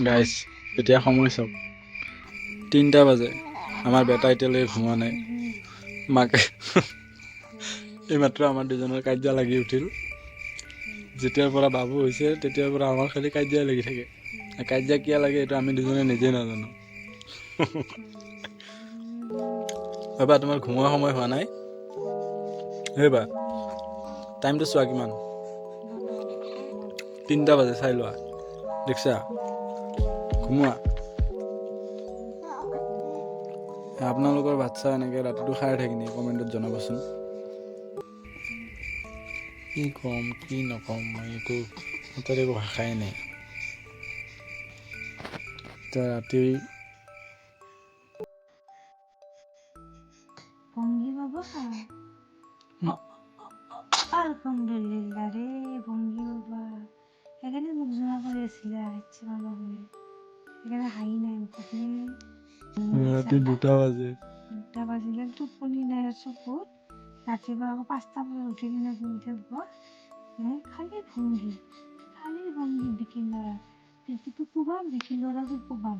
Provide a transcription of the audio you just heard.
গাইছ এতিয়া সময় চাওক 3টা বাজে আমাৰ বেটা এতিয়ালৈকে ঘুমা নাই মাকে এইমাত্ৰ আমাৰ দুজনৰ কাজিয়া লাগি উঠিল যেতিয়াৰ পৰা বাবু হৈছে তেতিয়াৰ পৰা আমাৰ খালি কাজিয়া লাগি থাকে কাজিয়া কিয় লাগে এইটো আমি দুজনে নিজে নাজানো এইবা তোমাৰ ঘুমোৱা সময় হোৱা নাই এইবা টাইমটো চোৱা কিমান 3টা বাজে চাই লোৱা দেখছা ঘুমোৱা আপোনালোকৰ বাচ্ছা এনেকৈ ৰাতিটো খাই থাকে নেকি কমেণ্টত জনাবচোন কি ক'ম কি নক'ম মই একো তাত একো ভাষাই নাই এতিয়া ৰাতি ভংগী বাবা আলহামদুলিল্লাহ ৰে ভংগী বাবা এখানে মুখ জমা কৰে এসেছিল ইচ্ছে ভালো কৰে এখানে হাই নাই ৰাতি 2টা বাজে 2টা বাজিলে টোপনি নাই চকুত ৰাতিপুৱা আকৌ 5টা বজাত উঠি কিনে শুই থাকিব খালি ভংগী বিকি ল'ৰা কিন্তু কোবাম বিকি ল'ৰাটো কোবাম